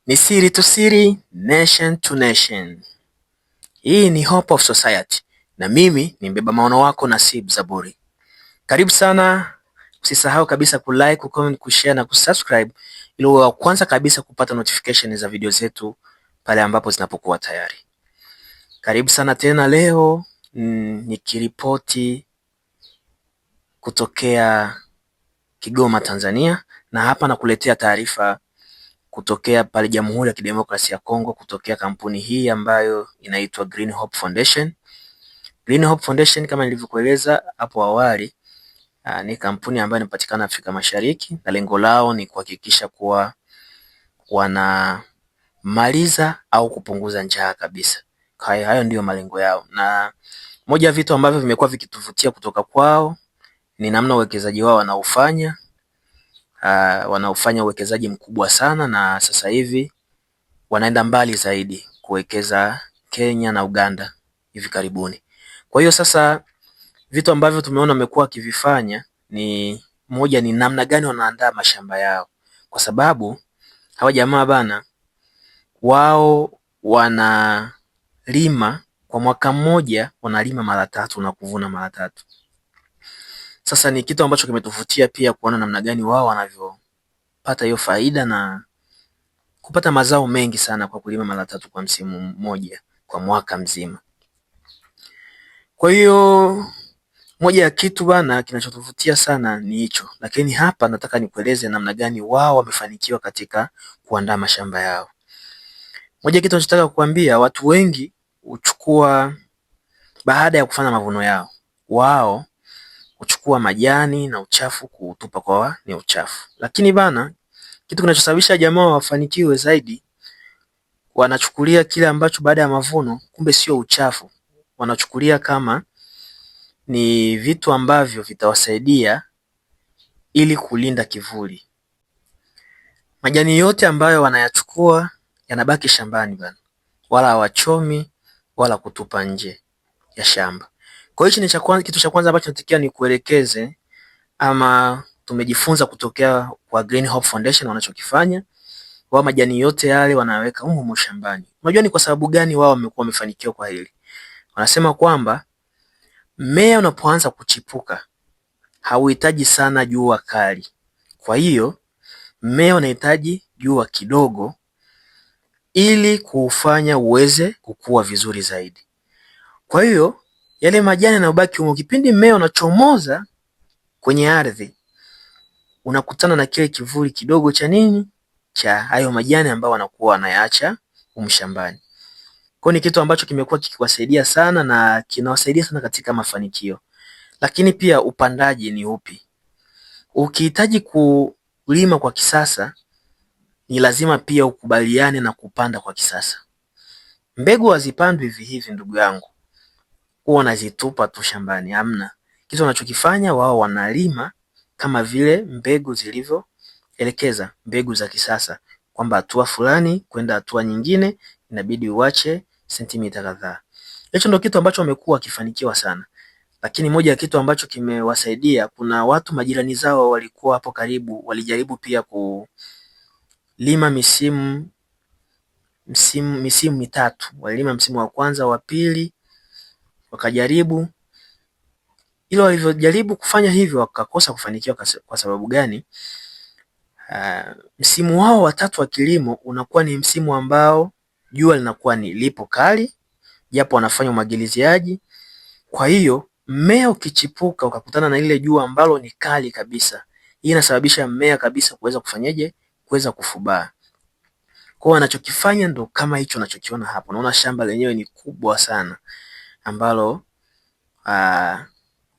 Ni siri to siri, nation to nation. Hii ni Hope of Society na mimi ni mbeba maono wako Nasib Zaburi. Karibu sana, usisahau kabisa kulike, kucomment, kushare na kusubscribe ili uwe wa kwanza kabisa kupata notification za video zetu pale ambapo zinapokuwa tayari. Karibu sana tena. Leo nikiripoti kutokea Kigoma, Tanzania, na hapa nakuletea taarifa kutokea pale Jamhuri ya Kidemokrasia ya Kongo, kutokea kampuni hii ambayo inaitwa Green Hope Foundation. Green Hope Foundation kama nilivyokueleza hapo awali, ni kampuni ambayo inapatikana Afrika Mashariki, na lengo lao ni kuhakikisha kuwa wanamaliza au kupunguza njaa kabisa. Hayo ndiyo malengo yao, na moja ya vitu ambavyo vimekuwa vikituvutia kutoka kwao ni namna uwekezaji wao wanaofanya uwekezaji mkubwa sana, na sasa hivi wanaenda mbali zaidi kuwekeza Kenya na Uganda hivi karibuni. Kwa hiyo sasa vitu ambavyo tumeona wamekuwa wakivifanya ni moja, ni namna gani wanaandaa mashamba yao, kwa sababu hawa jamaa bana, wao wanalima kwa mwaka mmoja, wanalima mara tatu na kuvuna mara tatu. Sasa ni kitu ambacho kimetuvutia pia kuona namna gani wao wanavyopata hiyo faida na kupata mazao mengi sana kwa kulima mara tatu kwa msimu mmoja kwa mwaka mzima. Kwa hiyo moja ya kitu bana kinachotuvutia sana ni hicho, lakini hapa nataka nikueleze namna gani wao wamefanikiwa katika kuandaa mashamba yao. Moja ya kitu nachotaka kukuambia, watu wengi huchukua, baada ya kufanya mavuno yao, wao huchukua majani na uchafu kutupa kwa ni uchafu. Lakini bana, kitu kinachosababisha jamaa wafanikiwe zaidi, wanachukulia kile ambacho baada ya mavuno kumbe sio uchafu, wanachukulia kama ni vitu ambavyo vitawasaidia ili kulinda kivuli. Majani yote ambayo wanayachukua yanabaki shambani bana, wala hawachomi wala kutupa nje ya shamba. Kwa hiyo hichi ni kitu cha kwanza ambacho natakiwa nikuelekeze, ama tumejifunza kutokea kwa Green Hope Foundation. Wanachokifanya wao, majani yote yale wanaweka humo shambani. Unajua ni kwa sababu gani wao wamekuwa wamefanikiwa kwa hili? Wanasema kwamba mmea unapoanza kuchipuka hauhitaji sana jua kali. Kwa hiyo mmea unahitaji jua kidogo ili kuufanya uweze kukua vizuri zaidi. Kwa hiyo yale majani yanayobaki humo, kipindi mmea unachomoza kwenye ardhi, unakutana na kile kivuli kidogo cha nini? Cha hayo majani ambayo wanakuwa wanayaacha shambani. Kwa ni kitu ambacho kimekuwa kikiwasaidia sana na kinawasaidia sana katika mafanikio. Lakini pia upandaji ni upi? Ukihitaji kulima kwa kisasa, ni lazima pia ukubaliane na kupanda kwa kisasa. Mbegu hazipandwi hivi hivi ndugu yangu, huwa wanazitupa tu shambani. Hamna. Kitu wanachokifanya wao, wanalima kama vile mbegu zilivyoelekeza, mbegu za kisasa, kwamba hatua fulani kwenda hatua nyingine inabidi uache sentimita kadhaa. Hicho ndio kitu ambacho wamekuwa wakifanikiwa sana. Lakini moja ya kitu ambacho kimewasaidia, kuna watu majirani zao walikuwa hapo karibu, walijaribu pia kulima misimu mitatu. Walilima msimu wa kwanza, wa pili, wakajaribu. Ilo walivyojaribu kufanya hivyo wakakosa kufanikiwa. Kwa sababu gani? Msimu wao wa tatu wa kilimo unakuwa ni msimu ambao jua linakuwa ni lipo kali, japo wanafanya umwagiliziaji. Kwa hiyo mmea ukichipuka ukakutana na ile jua ambalo ni kali kabisa, hii inasababisha mmea kabisa kuweza kufanyaje? Kuweza kufubaa. Kwa wanachokifanya ndo kama hicho unachokiona hapo. Unaona shamba lenyewe ni kubwa sana ambalo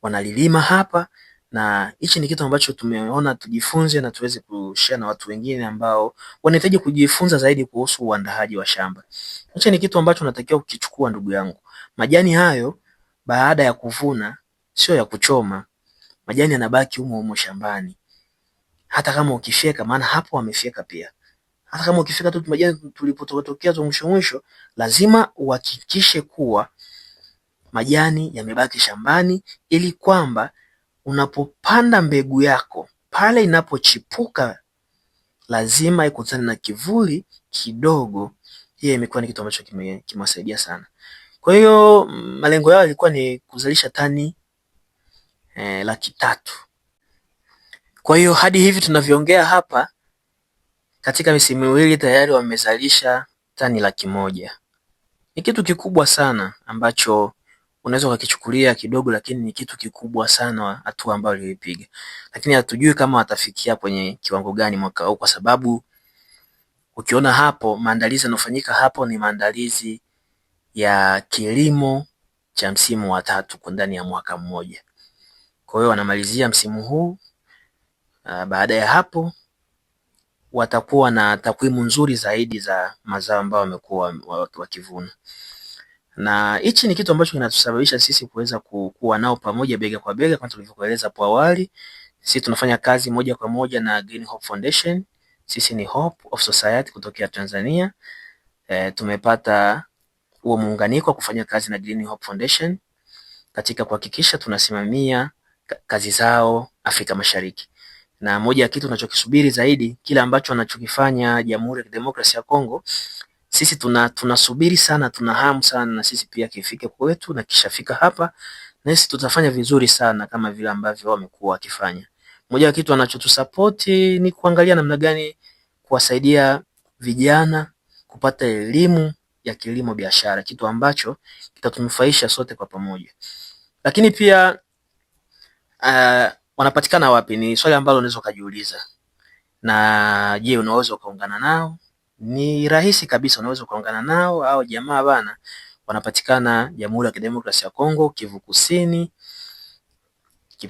wanalilima hapa, na hichi ni kitu ambacho tumeona tujifunze na tuweze kushare na watu wengine ambao wanahitaji kujifunza zaidi kuhusu uandaaji wa shamba. Hichi ni kitu ambacho unatakiwa kukichukua ndugu yangu. Majani hayo baada ya kuvuna sio ya kuchoma. Majani yanabaki humo shambani. Hata kama ukifyeka, maana hapo wamefyeka pia. Hata kama ukifyeka tu majani tulipotokea tu mwisho, lazima uhakikishe kuwa majani yamebaki shambani, ili kwamba unapopanda mbegu yako pale inapochipuka lazima ikutane na kivuli kidogo. Hiyo imekuwa ni kitu ambacho kimewasaidia sana. Kwa hiyo malengo yao yalikuwa ni kuzalisha tani 300,000. Kwa hiyo hadi hivi tunavyoongea hapa, katika misimu miwili tayari wamezalisha tani 100,000. Ni kitu kikubwa sana ambacho unaweza ukakichukulia kidogo, lakini ni kitu kikubwa sana hatua ambayo walipiga. Lakini hatujui kama watafikia kwenye kiwango gani mwaka huu, kwa sababu ukiona hapo maandalizi yanayofanyika hapo ni maandalizi ya kilimo cha msimu wa 3 kwa ndani ya mwaka mmoja. Kwa hiyo wanamalizia msimu huu. Baada ya hapo watakuwa na takwimu nzuri zaidi za mazao ambayo wamekuwa wakivuna, na hichi ni kitu ambacho kinatusababisha sisi kuweza kuwa nao pamoja bega kwa bega. Kama tulivyokueleza hapo awali, sisi tunafanya kazi moja kwa moja na Green Hope Foundation. Sisi ni Hope of Society kutokea Tanzania. Tumepata huo muunganiko wa kufanya kazi na Green Hope Foundation katika kuhakikisha tunasimamia kazi zao Afrika Mashariki. Na moja ya kitu tunachokisubiri zaidi, kile ambacho wanachokifanya Jamhuri ya Kidemokrasia ya Kongo, sisi tunasubiri sana, tuna hamu sana na sisi pia kifike kwetu, na kishafika hapa na sisi tutafanya vizuri sana kama vile ambavyo wamekuwa wakifanya. Moja ya kitu wanachotusupport ni kuangalia namna gani kuwasaidia vijana kupata elimu ya kilimo biashara, kitu ambacho kitatunufaisha sote kwa pamoja. Lakini pia wanapatikana wapi? Ni swali ambalo unaweza kujiuliza. Na je, unaweza ukaungana nao? Ni rahisi kabisa, unaweza ukaungana nao. Au jamaa bana wanapatikana Jamhuri ya Kidemokrasia ya Kongo, Kivu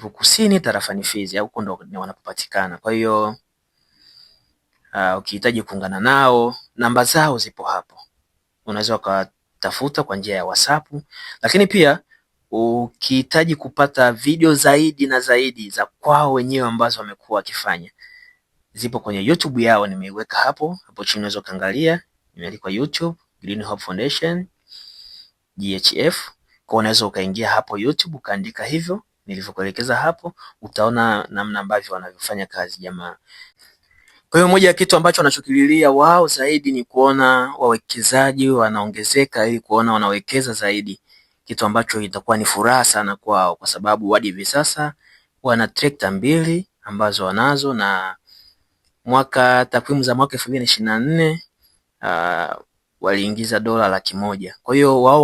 Kusini tarafani Fizi, au huko ndo wanapopatikana. Kwa hiyo ukihitaji kuungana nao, namba zao zipo hapo, unaweza ukatafuta kwa njia ya WhatsApp. Lakini pia ukihitaji kupata video zaidi na zaidi za kwao wenyewe ambazo wamekuwa wakifanya, zipo kwenye YouTube yao, nimeiweka hapo chini, unaweza kaangalia, imeandikwa YouTube Green Hope Foundation GHF. Kwa unaweza ukaingia hapo YouTube ukaandika hivyo nilivyokuelekeza hapo, utaona namna ambavyo wanavyofanya kazi jamaa. Kwa hiyo moja ya kitu ambacho wanachokililia wao zaidi ni kuona wawekezaji wanaongezeka, ili kuona wanawekeza zaidi, kitu ambacho itakuwa ni furaha sana kwao, kwa sababu hadi hivi sasa wana trekta 2 ambazo wanazo, na takwimu za mwaka 2024 waliingiza dola 100,000. Kwa hiyo wao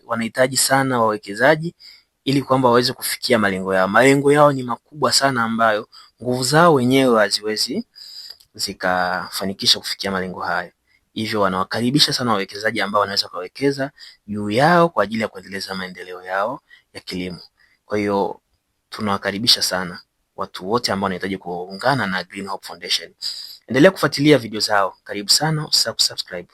wanahitaji sana wawekezaji ili kwamba waweze kufikia malengo yao. Malengo yao ni makubwa sana ambayo nguvu zao wenyewe haziwezi zikafanikisha kufikia malengo hayo. Hivyo wanawakaribisha sana wawekezaji ambao wanaweza kuwekeza juu yao kwa ajili ya kuendeleza maendeleo yao ya kilimo. Kwa hiyo tunawakaribisha sana watu wote ambao wanahitaji kuungana na Green Hope Foundation. Endelea kufuatilia video zao. Karibu sana, usisahau kusubscribe.